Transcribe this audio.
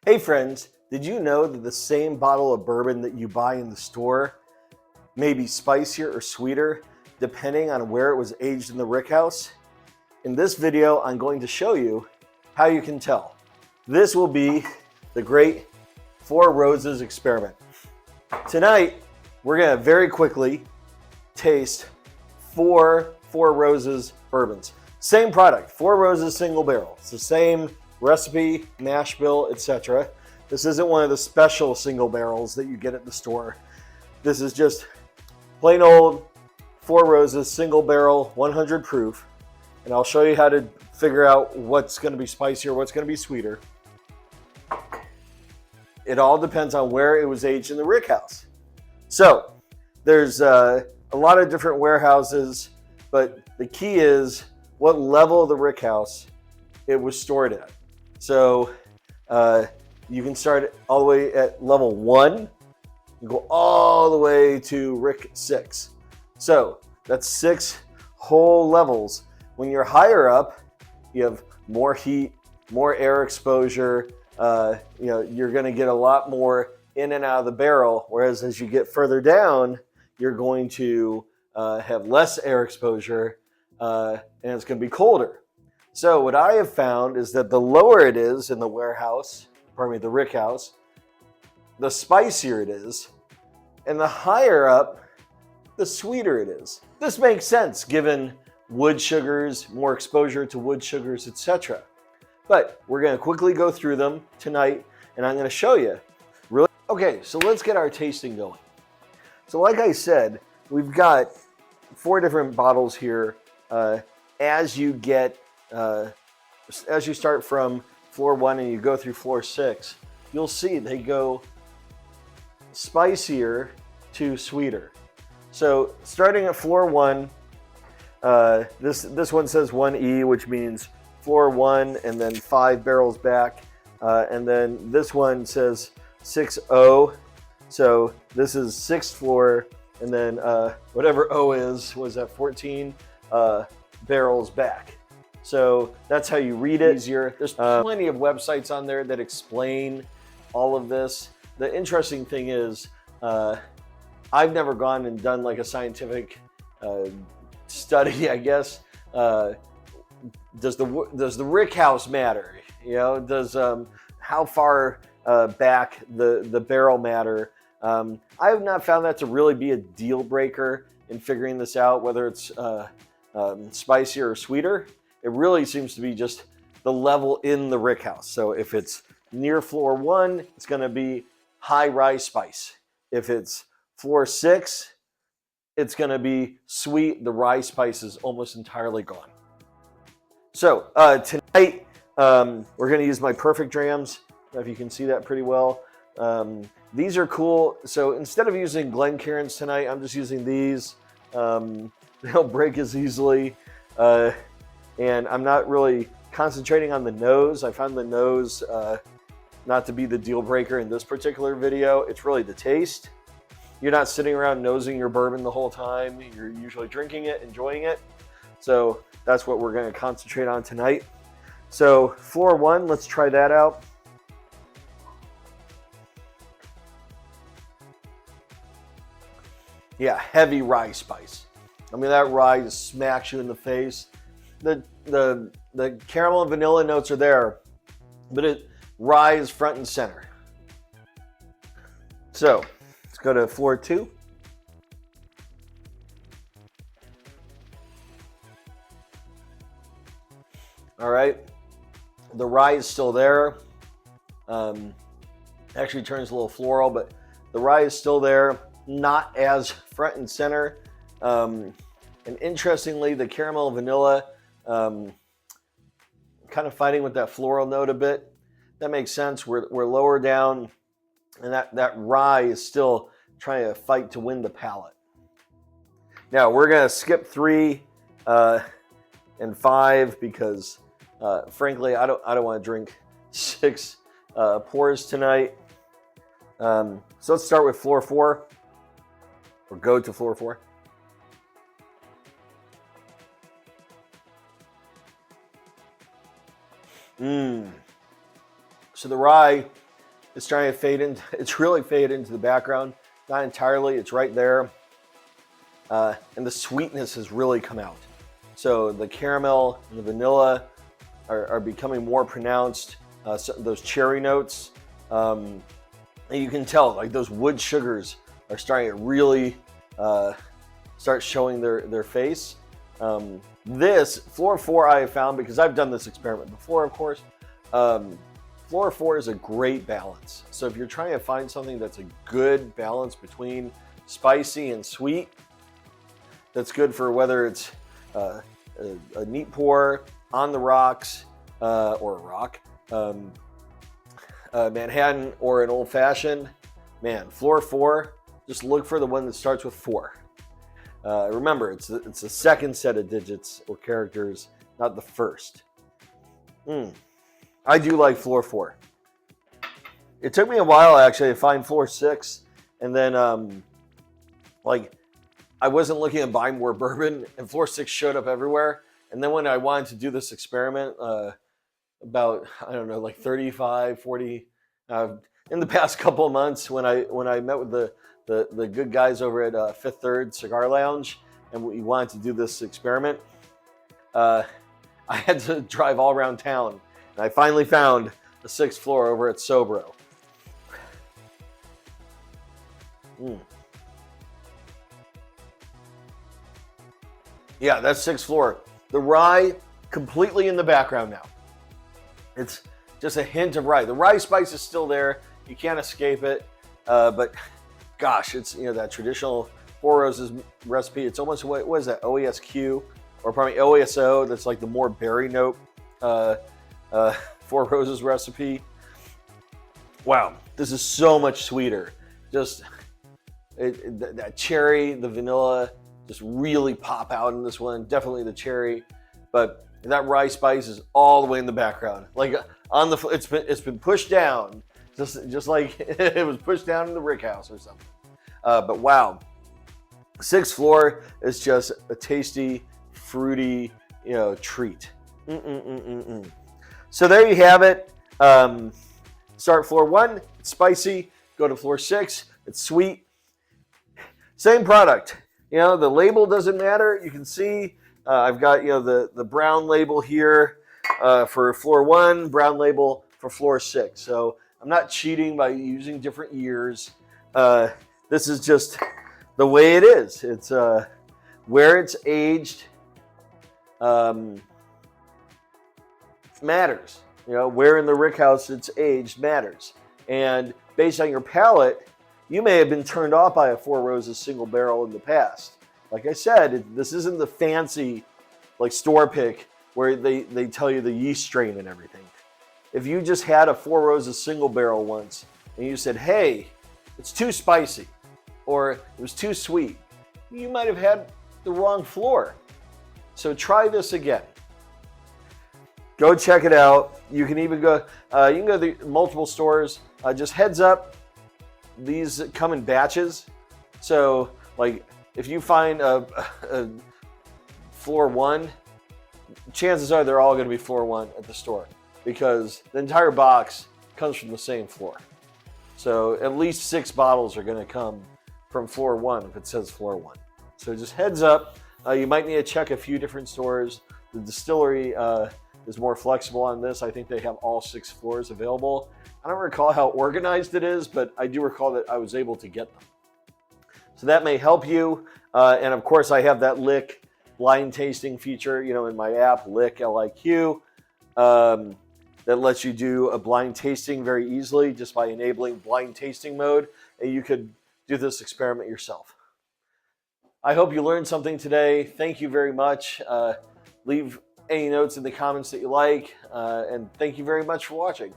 Hey friends, did you know that the same bottle of bourbon that you buy in the store may be spicier or sweeter depending on where it was aged in the rickhouse? In this video, I'm going to show you how you can tell. This will be the great Four Roses experiment. Tonight, we're going to very quickly taste four Four Roses bourbons. Same product, Four Roses single barrel. It's the same recipe, mash bill, etc. This isn't one of the special single barrels that you get at the store. This is just plain old Four Roses single barrel, 100 proof. And I'll show you how to figure out what's going to be spicier, what's going to be sweeter. It all depends on where it was aged in the rickhouse. So there's a lot of different warehouses, but the key is what level of the rickhouse it was stored at. So you can start all the way at level 1 and go all the way to Rick 6. So that's 6 whole levels. When you're higher up, you have more heat, more air exposure. You're going to get a lot more in and out of the barrel. Whereas as you get further down, you're going to have less air exposure and it's going to be colder. So what I have found is that the lower it is in the the rickhouse, the spicier it is, and the higher up, the sweeter it is. This makes sense given wood sugars, more exposure to wood sugars, etc. But we're going to quickly go through them tonight, and I'm going to show you. Okay, so let's get our tasting going. So like I said, we've got 4 different bottles here. As you start from floor 1 and you go through floor 6, you'll see they go spicier to sweeter. So starting at floor 1, this one says 1E, which means floor 1 and then 5 barrels back. And then this one says 6O. So this is 6th floor, and then whatever O is, was that 14 barrels back. So that's how you read it easier. There's plenty of websites on there that explain all of this. The interesting thing is I've never gone and done like a scientific study, I guess. Does the rickhouse matter? Does how far back the barrel matter? I have not found that to really be a deal breaker in figuring this out, whether it's spicier or sweeter. It really seems to be just the level in the rickhouse. So if it's near floor 1, it's going to be high rye spice. If it's floor 6, it's going to be sweet. The rye spice is almost entirely gone. So tonight we're going to use my Perfect Drams. If you can see that pretty well. These are cool. So instead of using Glencairns tonight, I'm just using these. They don't break as easily. And I'm not really concentrating on the nose. I found the nose not to be the deal breaker in this particular video. It's really the taste. You're not sitting around nosing your bourbon the whole time. You're usually drinking it, enjoying it. So that's what we're going to concentrate on tonight. So floor 1, let's try that out. Yeah, heavy rye spice. I mean, that rye just smacks you in the face. The caramel and vanilla notes are there, but rye is front and center. So let's go to floor 2. All right, the rye is still there. Actually turns a little floral, but the rye is still there, not as front and center. And interestingly, the caramel and vanilla kind of fighting with that floral note a bit. That makes sense. We're lower down, and that rye is still trying to fight to win the palate. Now we're gonna skip 3 and 5 because frankly I don't want to drink 6 pours tonight. So let's start with floor 4, or go to floor 4. So the rye It's trying to fade in. It's really faded into the background. Not entirely. It's right there. And the sweetness has really come out. So the caramel and the vanilla are becoming more pronounced. So those cherry notes, and you can tell like those wood sugars are starting to really start showing their face. This Floor 4 I have found, because I've done this experiment before, of course. Floor 4 is a great balance. So if you're trying to find something that's a good balance between spicy and sweet, that's good for whether it's a neat pour, on the rocks, or a rock, Manhattan, or an old fashioned, man, Floor 4, just look for the one that starts with 4. Remember, it's the second set of digits or characters, not the first. I do like Floor 4. It took me a while actually to find Floor 6, and then like I wasn't looking at buying more bourbon, and Floor 6 showed up everywhere. And then when I wanted to do this experiment, about, I don't know, like 35, 40, in the past couple of months, when I met with the good guys over at Fifth Third Cigar Lounge, and we wanted to do this experiment, I had to drive all around town. And I finally found the 6th floor over at Sobro. Yeah, that's 6th floor. The rye completely in the background now. It's just a hint of rye. The rye spice is still there. You can't escape it. But gosh, it's, you know, that traditional Four Roses recipe. It's almost, what is that, OESQ or probably OESO? That's like the more berry note Four Roses recipe. Wow, this is so much sweeter. Just that cherry, the vanilla, just really pop out in this one. Definitely the cherry, but that rye spice is all the way in the background. Like on the, it's been pushed down, just like it was pushed down in the Rick House or something. But wow, 6th floor is just a tasty, fruity, you know, treat. So there you have it. Start Floor 1, it's spicy. Go to Floor 6, it's sweet. Same product. You know, the label doesn't matter. You can see I've got, you know, the brown label here for Floor 1, brown label for Floor 6. So I'm not cheating by using different years. This is just the way it is. It's where it's aged matters. You know, where in the Rick House it's aged matters. And based on your palate, you may have been turned off by a Four Roses single barrel in the past. Like I said, this isn't the fancy like store pick where they tell you the yeast strain and everything. If you just had a Four Roses single barrel once and you said, hey, it's too spicy or it was too sweet, you might have had the wrong floor. So try this again. Go check it out. You can even go, you can go to the multiple stores. Just heads up, these come in batches. So like if you find a Floor 1, chances are they're all going to be Floor 1 at the store because the entire box comes from the same floor. So at least 6 bottles are going to come from Floor 1 if it says Floor 1. So just heads up, you might need to check a few different stores. The distillery is more flexible on this. I think they have all 6 floors available. I don't recall how organized it is, but I do recall that I was able to get them. So that may help you. And of course, I have that Lick blind tasting feature, you know, in my app, Lick, L-I-Q, that lets you do a blind tasting very easily just by enabling blind tasting mode. And you could do this experiment yourself. I hope you learned something today. Thank you very much. Leave any notes in the comments that you like. And thank you very much for watching.